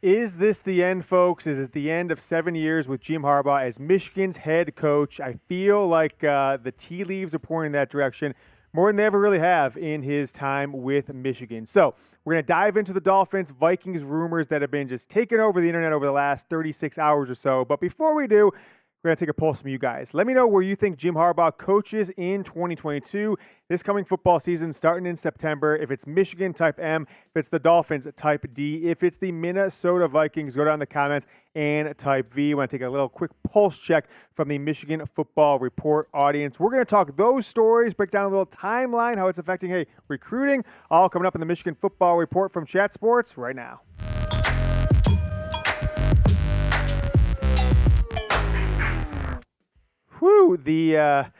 Is this the end, folks? Is it the end of 7 years with Jim Harbaugh as Michigan's head coach? I feel like the tea leaves are pointing in that direction more than they ever really have in his time with Michigan. So we're going to dive into the Dolphins, Vikings rumors that have been just taking over the internet over the last 36 hours or so. But before we do, we're going to take a pulse from you guys. Let me know where you think Jim Harbaugh coaches in 2022, this coming football season starting in September. If it's Michigan, type M. If it's the Dolphins, type D. If it's the Minnesota Vikings, go down in the comments and type V. I want to take a little quick pulse check from the Michigan Football Report audience. We're going to talk those stories, break down a little timeline, how it's affecting, recruiting, all coming up in the Michigan Football Report from Chat Sports right now. Whew, the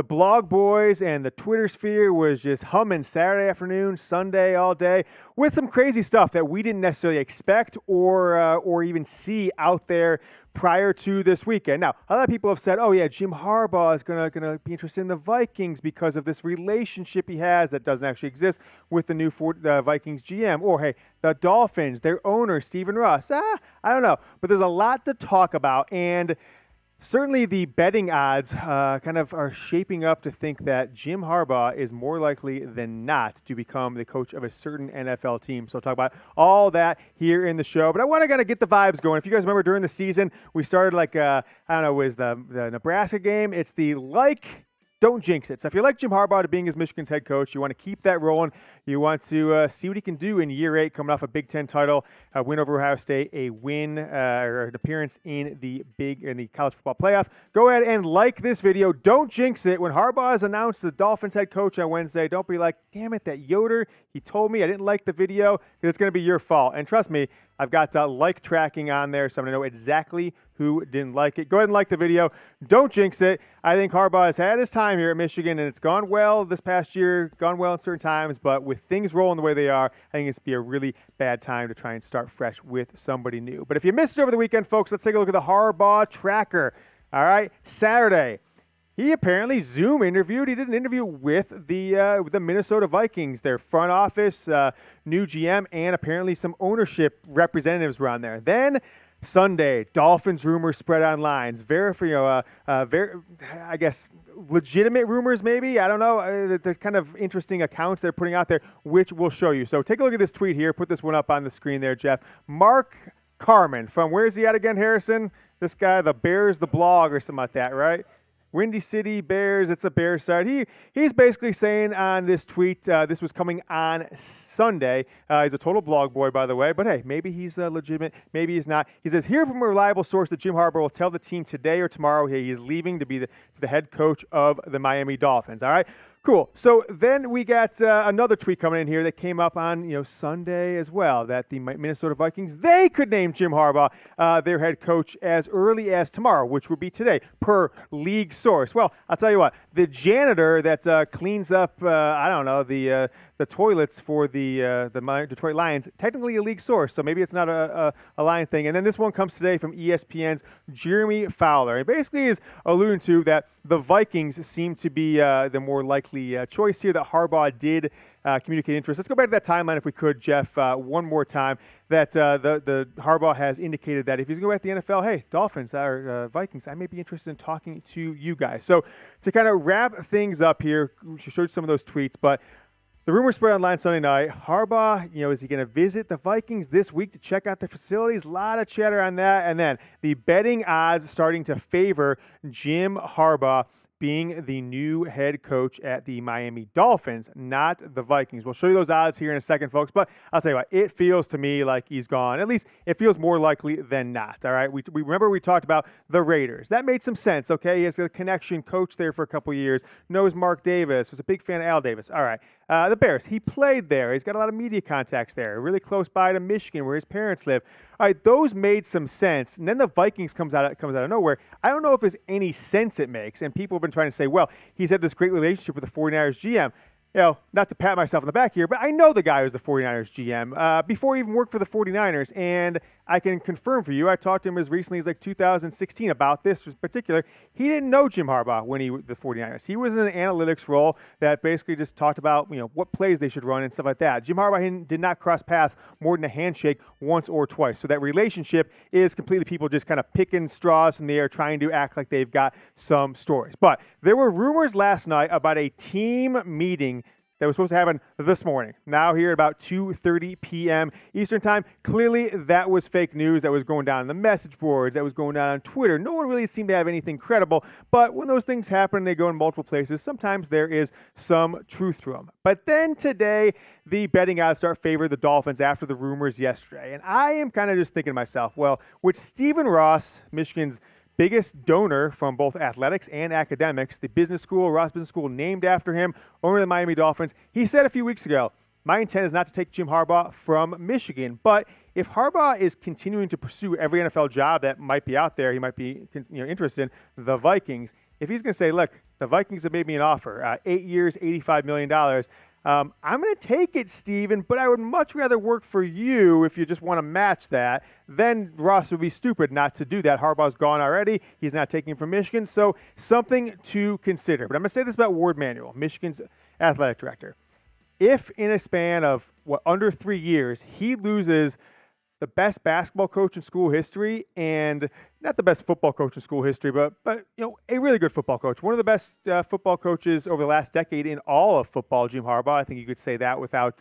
blog boys and the Twitter sphere was just humming Saturday afternoon, Sunday, all day with some crazy stuff that we didn't necessarily expect or even see out there prior to this weekend. Now, a lot of people have said, oh yeah, Jim Harbaugh is gonna be interested in the Vikings because of this relationship he has that doesn't actually exist with the new Vikings GM. Or hey, the Dolphins, their owner, Stephen Russ. I don't know. But there's a lot to talk about, and certainly the betting odds kind of are shaping up to think that Jim Harbaugh is more likely than not to become the coach of a certain NFL team. So I'll talk about all that here in the show. But I want to kind of get the vibes going. If you guys remember during the season, we started it was the Nebraska game. It's the don't jinx it. So if you like Jim Harbaugh to being his Michigan's head coach, you want to keep that rolling. You want to see what he can do in year 8, coming off a Big Ten title, a win over Ohio State, a win or an appearance in the college football playoff. Go ahead and like this video. Don't jinx it. When Harbaugh is announced the Dolphins head coach on Wednesday, don't be like, damn it, that Yoder, he told me I didn't like the video, because it's going to be your fault. And trust me, I've got like tracking on there, so I'm going to know exactly who didn't like it. Go ahead and like the video. Don't jinx it. I think Harbaugh has had his time here at Michigan, and it's gone well this past year, gone well in certain times, but with things rolling the way they are, I think it's be a really bad time to try and start fresh with somebody new. But if you missed it over the weekend, folks, let's take a look at the Harbaugh tracker. All right, Saturday. He apparently Zoom interviewed. He did an interview with the Minnesota Vikings, their front office, new GM, and apparently some ownership representatives were on there. Then Sunday, Dolphins rumors spread online. I guess legitimate rumors, maybe. I don't know. There's kind of interesting accounts they're putting out there, which we'll show you. So take a look at this tweet here. Put this one up on the screen there, Jeff. Mark Carman from, where's he at again, Harrison? This guy, the Bears, the blog or something like that, right? Windy City Bears, it's a Bears side. He's basically saying on this tweet, this was coming on Sunday. He's a total blog boy, by the way, but hey, maybe he's legitimate, maybe he's not. He says, here from a reliable source that Jim Harbaugh will tell the team today or tomorrow he is leaving to be the head coach of the Miami Dolphins. All right, cool. So then we got another tweet coming in here that came up on Sunday as well, that the Minnesota Vikings, they could name Jim Harbaugh their head coach as early as tomorrow, which would be today, per league source. Well, I'll tell you what, the janitor that cleans up, the toilets for the Detroit Lions, technically a league source, so maybe it's not a Lion thing. And then this one comes today from ESPN's Jeremy Fowler. It basically is alluding to that the Vikings seem to be the more likely choice here, that Harbaugh did communicate interest. Let's go back to that timeline if we could, Jeff, one more time, that the Harbaugh has indicated that if he's going to go back to the NFL, hey, Dolphins or Vikings, I may be interested in talking to you guys. So to kind of wrap things up here, we showed some of those tweets, but the rumor spread online Sunday night. Harbaugh, is he going to visit the Vikings this week to check out the facilities? A lot of chatter on that. And then the betting odds starting to favor Jim Harbaugh being the new head coach at the Miami Dolphins, not the Vikings. We'll show you those odds here in a second, folks. But I'll tell you what, it feels to me like he's gone. At least it feels more likely than not, all right? We remember we talked about the Raiders. That made some sense, okay? He has a connection, coach there for a couple years, knows Mark Davis, was a big fan of Al Davis. All right. The Bears, he played there. He's got a lot of media contacts there, really close by to Michigan where his parents live. All right, those made some sense. And then the Vikings comes out of nowhere. I don't know if there's any sense it makes. And people have been trying to say, well, he's had this great relationship with the 49ers GM. not to pat myself on the back here, but I know the guy who's the 49ers GM before he even worked for the 49ers, and I can confirm for you, I talked to him as recently as like 2016 about this in particular. He didn't know Jim Harbaugh when he was the 49ers. He was in an analytics role that basically just talked about, what plays they should run and stuff like that. Jim Harbaugh did not cross paths more than a handshake once or twice. So that relationship is completely people just kind of picking straws from the air, trying to act like they've got some stories. But there were rumors last night about a team meeting that was supposed to happen this morning. Now here at about 2:30 p.m. Eastern time. Clearly that was fake news that was going down on the message boards, that was going down on Twitter. No one really seemed to have anything credible. But when those things happen, they go in multiple places. Sometimes there is some truth to them. But then today, the betting odds start favoring the Dolphins after the rumors yesterday. And I am kind of just thinking to myself, well, with Stephen Ross, Michigan's biggest donor from both athletics and academics, the business school, Ross Business School, named after him, owner of the Miami Dolphins. He said a few weeks ago, my intent is not to take Jim Harbaugh from Michigan, but if Harbaugh is continuing to pursue every NFL job that might be out there, he might be interested in the Vikings. If he's going to say, look, the Vikings have made me an offer, 8 years, $85 million, I'm going to take it, Steven, but I would much rather work for you if you just want to match that. Then Ross would be stupid not to do that. Harbaugh's gone already. He's not taking from Michigan, so something to consider. But I'm going to say this about Ward Manuel, Michigan's athletic director. If in a span of, under 3 years, he loses the best basketball coach in school history and not the best football coach in school history, but a really good football coach. One of the best football coaches over the last decade in all of football, Jim Harbaugh. I think you could say that without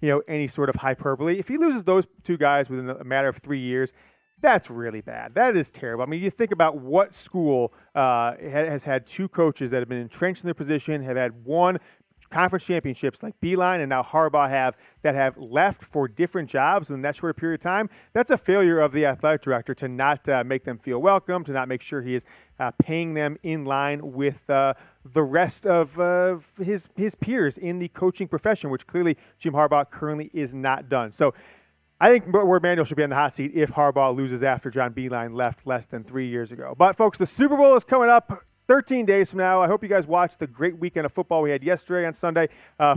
any sort of hyperbole. If he loses those two guys within a matter of 3 years, that's really bad. That is terrible. I mean, you think about what school has had two coaches that have been entrenched in their position, have had one conference championships like Beeline and now Harbaugh have left for different jobs in that short period of time. That's a failure of the athletic director to not make them feel welcome, to not make sure he is paying them in line with the rest of his peers in the coaching profession, which clearly Jim Harbaugh currently is not done. So I think Ward Manuel should be on the hot seat if Harbaugh loses after John Beeline left less than 3 years ago. But folks, the Super Bowl is coming up 13 days from now. I hope you guys watched the great weekend of football we had yesterday on Sunday,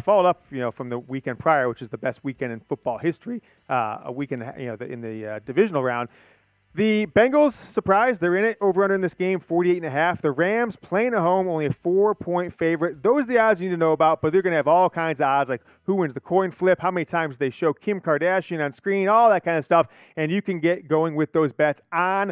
followed up, from the weekend prior, which is the best weekend in football history, a weekend, in the divisional round. The Bengals, surprise, they're in it, over-under in this game, 48.5. The Rams, playing at home, only a 4-point favorite. Those are the odds you need to know about, but they're going to have all kinds of odds, like who wins the coin flip, how many times they show Kim Kardashian on screen, all that kind of stuff, and you can get going with those bets on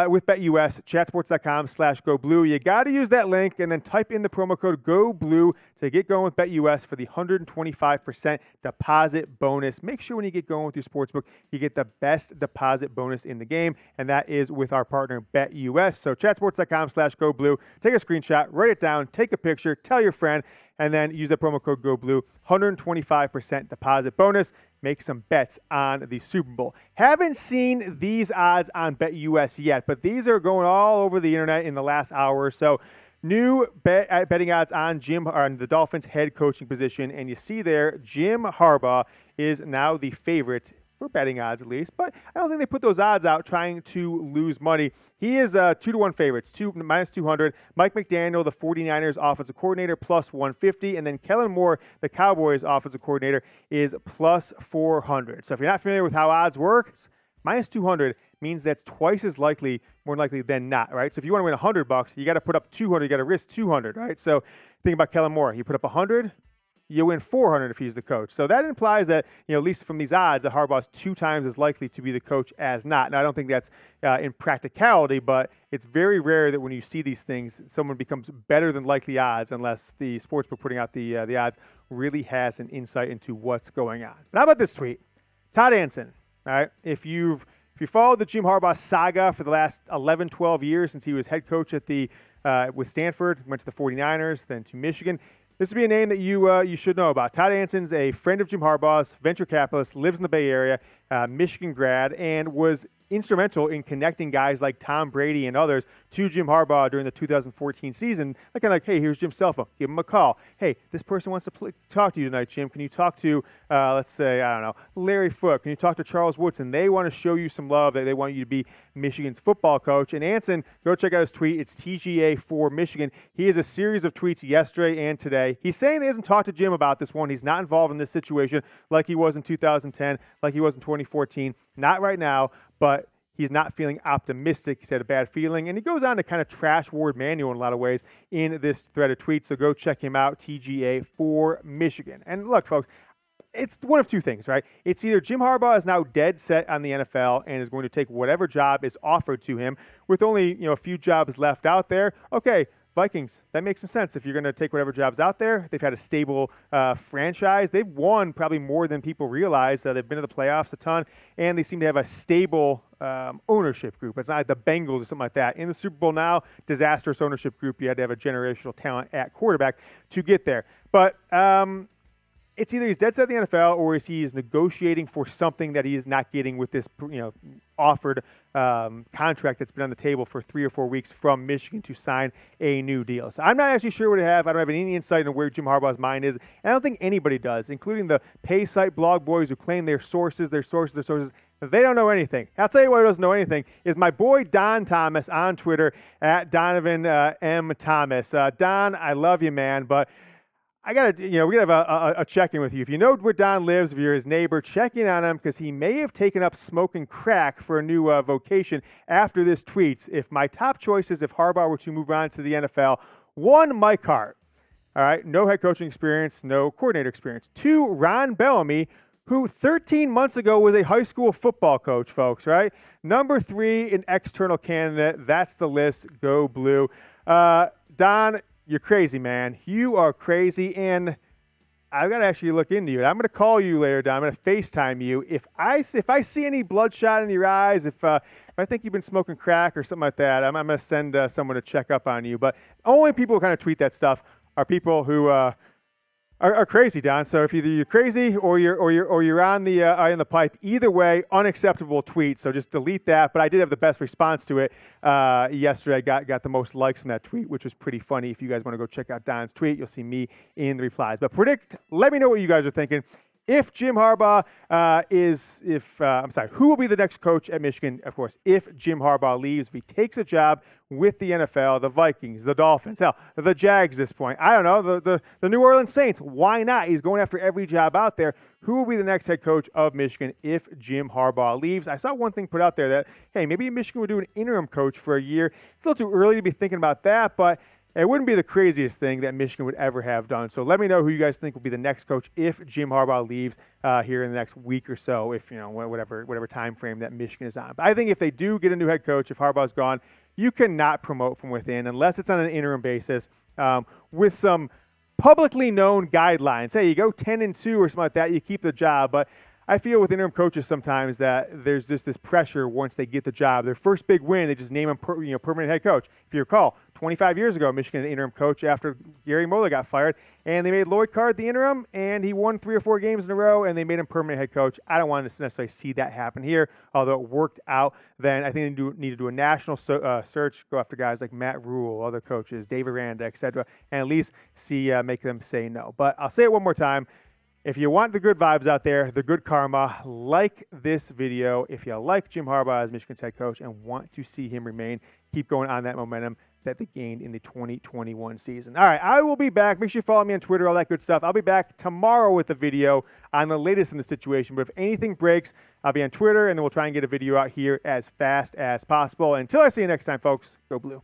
with BetUS, chatsports.com/GoBlue. You got to use that link and then type in the promo code GoBlue to get going with BetUS for the 125% deposit bonus. Make sure when you get going with your sportsbook, you get the best deposit bonus in the game, and that is with our partner BetUS. So chatsports.com/GoBlue. Take a screenshot, write it down, take a picture, tell your friend, and then use that promo code GoBlue. 125% deposit bonus. Make some bets on the Super Bowl. Haven't seen these odds on BetUS yet, but these are going all over the internet in the last hour or so. New betting odds on the Dolphins head coaching position, and you see there Jim Harbaugh is now the favorite for betting odds, at least. But I don't think they put those odds out trying to lose money. He is 2-1 favorites, minus 200. Mike McDaniel, the 49ers offensive coordinator, plus 150. And then Kellen Moore, the Cowboys offensive coordinator, is plus 400. So if you're not familiar with how odds work, minus 200 means that's twice as likely, more likely than not, right? So if you want to win $100, you got to put up 200. You got to risk 200, right? So think about Kellen Moore. You put up 100. You win 400 if he's the coach. So that implies that, at least from these odds, that Harbaugh's 2 times as likely to be the coach as not. Now, I don't think that's in practicality, but it's very rare that when you see these things, someone becomes better than likely odds unless the sportsbook putting out the odds really has an insight into what's going on. But how about this tweet? Todd Anson, all right? If you followed the Jim Harbaugh saga for the last 11, 12 years since he was head coach at with Stanford, went to the 49ers, then to Michigan, this would be a name that you should know about. Todd Anson's a friend of Jim Harbaugh's, venture capitalist, lives in the Bay Area, Michigan grad, and was instrumental in connecting guys like Tom Brady and others to Jim Harbaugh during the 2014 season. Like, kind of like, hey, here's Jim's cell phone. Give him a call. Hey, this person wants to talk to you tonight, Jim. Can you talk to, let's say, I don't know, Larry Foote? Can you talk to Charles Woodson? They want to show you some love. They want you to be Michigan's football coach. And Anson, go check out his tweet. It's TGA for Michigan. He has a series of tweets yesterday and today. He's saying he hasn't talked to Jim about this one. He's not involved in this situation like he was in 2010, like he was in 2014. Not right now, but he's not feeling optimistic. He's had a bad feeling. And he goes on to kind of trash Ward Manuel in a lot of ways in this thread of tweets. So go check him out, TGA for Michigan. And look, folks, it's one of two things, right? It's either Jim Harbaugh is now dead set on the NFL and is going to take whatever job is offered to him with only, a few jobs left out there. Okay, Vikings, that makes some sense. If you're going to take whatever job's out there, they've had a stable franchise. They've won probably more than people realize. They've been to the playoffs a ton, and they seem to have a stable ownership group. It's not like the Bengals or something like that. In the Super Bowl now, disastrous ownership group. You had to have a generational talent at quarterback to get there. But it's either he's dead set in the NFL or he is negotiating for something that he is not getting with this, offered contract that's been on the table for 3 or 4 weeks from Michigan to sign a new deal. So I'm not actually sure what I have. I don't have any insight into where Jim Harbaugh's mind is. And I don't think anybody does, including the pay site blog boys who claim their sources. They don't know anything. I'll tell you what doesn't know anything is my boy Don Thomas on Twitter at Donovan M. Thomas. Don, I love you, man, but I got to, we got to have a check-in with you. If you know where Don lives, if you're his neighbor, check in on him because he may have taken up smoking crack for a new vocation after this tweets. If my top choice is if Harbaugh were to move on to the NFL, 1, Mike Hart. All right, no head coaching experience, no coordinator experience. 2, Ron Bellamy, who 13 months ago was a high school football coach, folks, right? Number 3, an external candidate. That's the list. Go Blue. Don, you're crazy, man. You are crazy, and I've got to actually look into you. And I'm going to call you later, Don. I'm going to FaceTime you. If I see any bloodshot in your eyes, if I think you've been smoking crack or something like that, I'm going to send someone to check up on you. But only people who kind of tweet that stuff are people who are crazy, Don. So if either you're crazy or you're on the pipe, either way, unacceptable tweet. So just delete that. But I did have the best response to it yesterday. I got the most likes on that tweet, which was pretty funny. If you guys want to go check out Don's tweet, you'll see me in the replies. But let me know what you guys are thinking. If Jim Harbaugh who will be the next coach at Michigan? Of course, if Jim Harbaugh leaves, if he takes a job with the NFL, the Vikings, the Dolphins, hell, the Jags at this point. I don't know, the New Orleans Saints. Why not? He's going after every job out there. Who will be the next head coach of Michigan if Jim Harbaugh leaves? I saw one thing put out there that, hey, maybe Michigan would do an interim coach for a year. It's a little too early to be thinking about that, but it wouldn't be the craziest thing that Michigan would ever have done. So let me know who you guys think will be the next coach if Jim Harbaugh leaves here in the next week or so, if whatever time frame that Michigan is on. But I think if they do get a new head coach, if Harbaugh's gone, you cannot promote from within unless it's on an interim basis with some publicly known guidelines. Hey, you go 10-2 or something like that, you keep the job. But I feel with interim coaches sometimes that there's just this pressure once they get the job. Their first big win, they just name him permanent head coach. If you recall, 25 years ago, Michigan interim coach after Gary Moeller got fired, and they made Lloyd Carr the interim, and he won 3 or 4 games in a row, and they made him permanent head coach. I don't want to necessarily see that happen here, although it worked out. Then I think they need to do a national search, go after guys like Matt Rule, other coaches, Dave Aranda, etc., and at least make them say no. But I'll say it one more time. If you want the good vibes out there, the good karma, like this video. If you like Jim Harbaugh as Michigan's head coach and want to see him remain, keep going on that momentum that they gained in the 2021 season. All right, I will be back. Make sure you follow me on Twitter, all that good stuff. I'll be back tomorrow with a video on the latest in the situation. But if anything breaks, I'll be on Twitter, and then we'll try and get a video out here as fast as possible. Until I see you next time, folks, go Blue.